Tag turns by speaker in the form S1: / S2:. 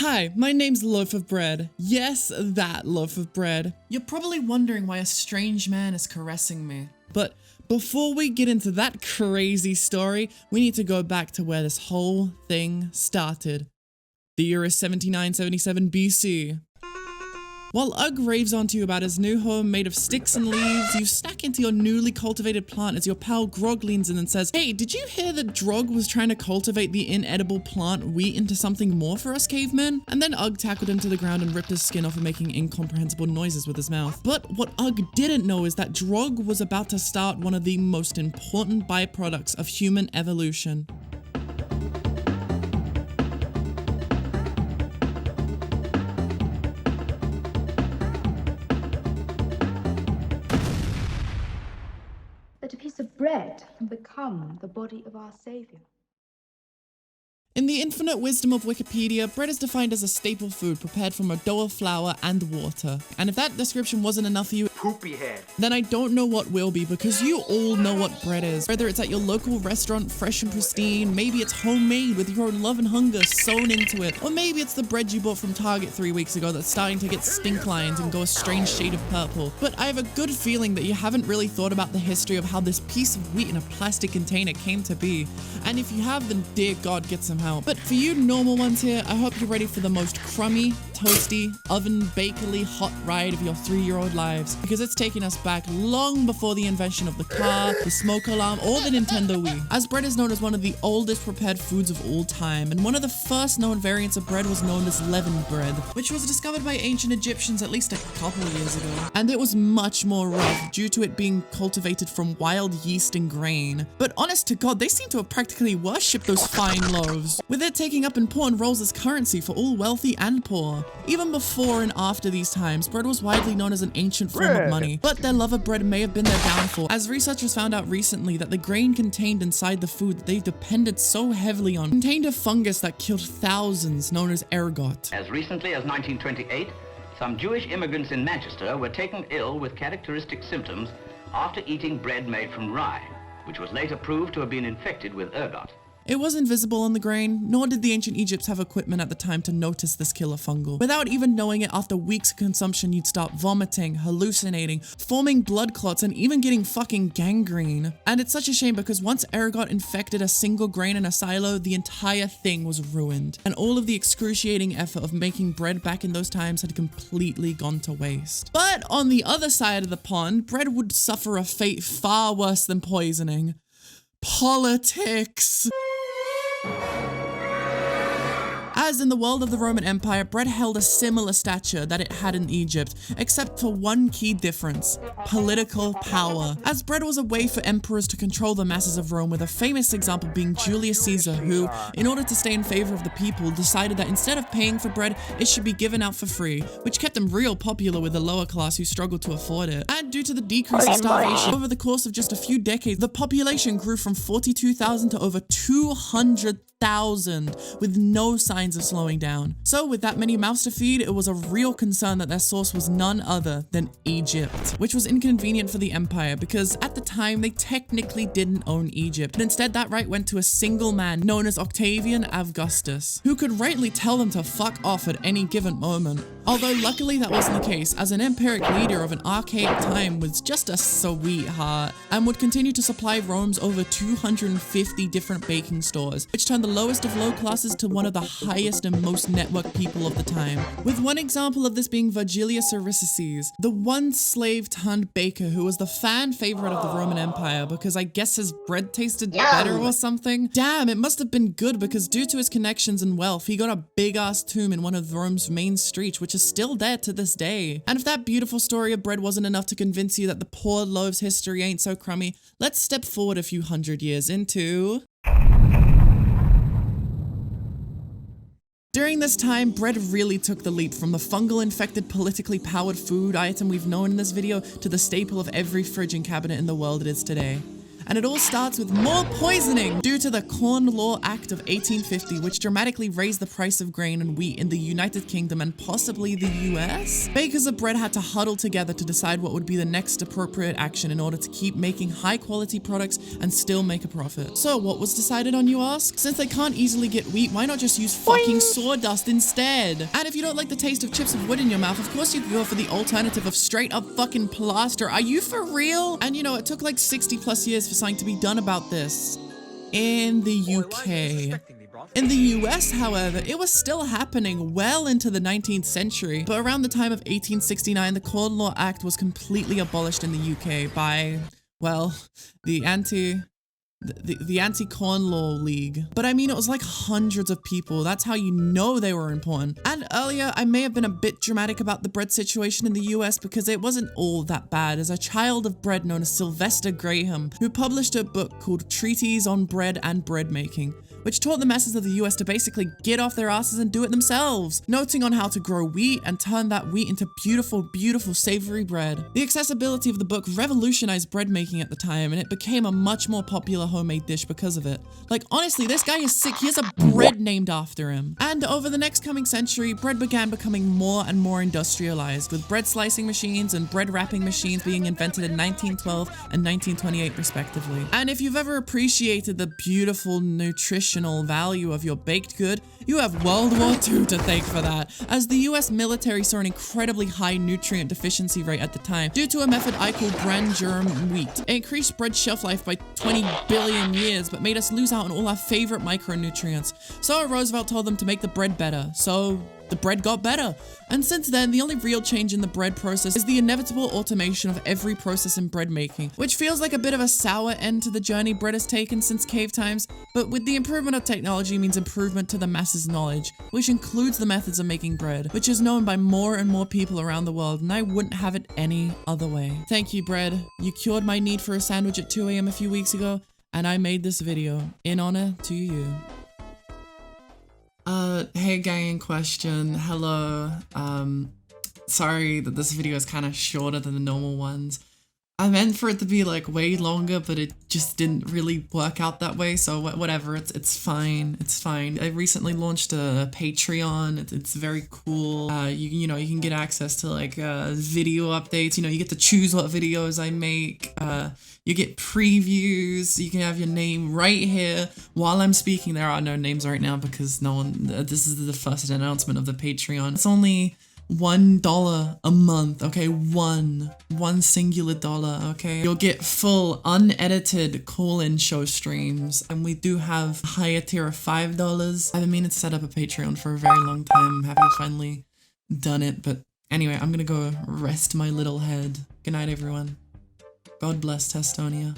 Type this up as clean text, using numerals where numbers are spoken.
S1: Hi, my name's Loaf of Bread. Yes, that loaf of bread. You're probably wondering why a strange man is caressing me. But before we get into that crazy story, we need to go back to where this whole thing started. The year is 7977 BC. While Ugg raves onto you about his new home made of sticks and leaves, you stack into your newly cultivated plant as your pal Grog leans in and says, "Hey, did you hear that Drog was trying to cultivate the inedible plant wheat into something more for us cavemen?" And then Ugg tackled him to the ground and ripped his skin off, making incomprehensible noises with his mouth. But what Ugg didn't know is that Drog was about to start one of the most important byproducts of human evolution.
S2: That a piece of bread can become the body of our Saviour.
S1: In the infinite wisdom of Wikipedia, bread is defined as a staple food prepared from a dough of flour and water. And if that description wasn't enough for you,
S3: poopy head,
S1: then I don't know what will be, because you all know what bread is. Whether it's at your local restaurant, fresh and pristine, maybe it's homemade with your own love and hunger sewn into it, or maybe it's the bread you bought from Target 3 weeks ago that's starting to get stink lines and go a strange shade of purple. But I have a good feeling that you haven't really thought about the history of how this piece of wheat in a plastic container came to be. And if you have, then dear God, get some help. But for you normal ones here, I hope you're ready for the most crummy, toasty, oven-bakerly hot ride of your 3-year-old lives, because it's taking us back long before the invention of the car, the smoke alarm, or the Nintendo Wii. As bread is known as one of the oldest prepared foods of all time, and one of the first known variants of bread was known as leavened bread, which was discovered by ancient Egyptians at least a couple of years ago. And it was much more rough due to it being cultivated from wild yeast and grain. But honest to God, they seem to have practically worshipped those fine loaves, with it taking up important roles as currency for all wealthy and poor. Even before and after these times, bread was widely known as an ancient form of money, but their love of bread may have been their downfall, as researchers found out recently that the grain contained inside the food that they depended so heavily on contained a fungus that killed thousands, known as ergot.
S4: As recently as 1928, some Jewish immigrants in Manchester were taken ill with characteristic symptoms after eating bread made from rye, which was later proved to have been infected with ergot.
S1: It wasn't visible on the grain, nor did the ancient Egypts have equipment at the time to notice this killer fungal. Without even knowing it, after weeks of consumption, you'd start vomiting, hallucinating, forming blood clots, and even getting fucking gangrene. And it's such a shame because once ergot infected a single grain in a silo, the entire thing was ruined. And all of the excruciating effort of making bread back in those times had completely gone to waste. But on the other side of the pond, bread would suffer a fate far worse than poisoning. Politics. As in the world of the Roman Empire, bread held a similar stature that it had in Egypt, except for one key difference: political power. As bread was a way for emperors to control the masses of Rome, with a famous example being Julius Caesar, who, in order to stay in favor of the people, decided that instead of paying for bread, it should be given out for free, which kept him real popular with the lower class who struggled to afford it. And due to the decrease of starvation, over the course of just a few decades, the population grew from 42,000 to over 200,000, with no signs of slowing down. So with that many mouths to feed, it was a real concern that their source was none other than Egypt, which was inconvenient for the empire because at the time they technically didn't own Egypt, but instead that right went to a single man known as Octavian Augustus, who could rightly tell them to fuck off at any given moment. Although luckily that wasn't the case, as an empiric leader of an archaic time was just a sweetheart and would continue to supply Rome's over 250 different baking stores, which turned the lowest of low classes to one of the highest and most networked people of the time. With one example of this being Virgilius Aristides, the one slave turned baker who was the fan favorite of the Roman Empire because I guess his bread tasted better or something. Damn, it must have been good because due to his connections and wealth, he got a big ass tomb in one of Rome's main streets, which is still there to this day. And if that beautiful story of bread wasn't enough to convince you that the poor loave's history ain't so crummy, let's step forward a few hundred years into... During this time, bread really took the leap from the fungal-infected, politically powered food item we've known in this video to the staple of every fridge and cabinet in the world it is today. And it all starts with more poisoning due to the Corn Law Act of 1850, which dramatically raised the price of grain and wheat in the United Kingdom and possibly the US. Bakers of bread had to huddle together to decide what would be the next appropriate action in order to keep making high quality products and still make a profit. So what was decided on, you ask? Since they can't easily get wheat, why not just use fucking sawdust instead? And if you don't like the taste of chips of wood in your mouth, of course you could go for the alternative of straight up fucking plaster. Are you for real? And you know, it took like 60 plus years for something to be done about this in the UK. In the US, however, it was still happening well into the 19th century, but around the time of 1869, the Corn Law Act was completely abolished in the UK by, well, the Anti-Corn Law League. But I mean, it was like hundreds of people. That's how you know they were important. And earlier, I may have been a bit dramatic about the bread situation in the US because it wasn't all that bad. As a child of bread known as Sylvester Graham, who published a book called Treatise on Bread and Bread Making, which taught the masses of the US to basically get off their asses and do it themselves, noting on how to grow wheat and turn that wheat into beautiful, beautiful savory bread. The accessibility of the book revolutionized bread making at the time, and it became a much more popular homemade dish because of it. Like, honestly, this guy is sick. He has a bread named after him. And over the next coming century, bread began becoming more and more industrialized, with bread slicing machines and bread wrapping machines being invented in 1912 and 1928 respectively. And if you've ever appreciated the beautiful nutritional value of your baked good, you have World War II to thank for that, as the US military saw an incredibly high nutrient deficiency rate at the time due to a method I call brand germ wheat. It increased bread's shelf life by 20 billion years, but made us lose out on all our favorite micronutrients. So Roosevelt told them to make the bread better, so the bread got better. And since then, the only real change in the bread process is the inevitable automation of every process in bread making, which feels like a bit of a sour end to the journey bread has taken since cave times, but with the improvement of technology means improvement to the masses' knowledge, which includes the methods of making bread, which is known by more and more people around the world, and I wouldn't have it any other way. Thank you, bread. You cured my need for a sandwich at 2 AM a few weeks ago, and I made this video in honor to you. Hey gang in question, hello. Sorry that this video is kind of shorter than the normal ones. I meant for it to be like way longer, but it just didn't really work out that way, so whatever, it's fine, it's fine. I recently launched a Patreon, it's very cool. You know, you can get access to like video updates, you know, you get to choose what videos I make, you get previews, you can have your name right here. While I'm speaking, there are no names right now because no one, this is the first announcement of the Patreon. It's only $1 a month, okay? One singular dollar, okay? You'll get full unedited call-in show streams, and we do have a higher tier of $5. I've been meaning to set up a Patreon for a very long time. I'm happy to finally done it, but anyway, I'm gonna go rest my little head. Good night, everyone. God bless Testonia.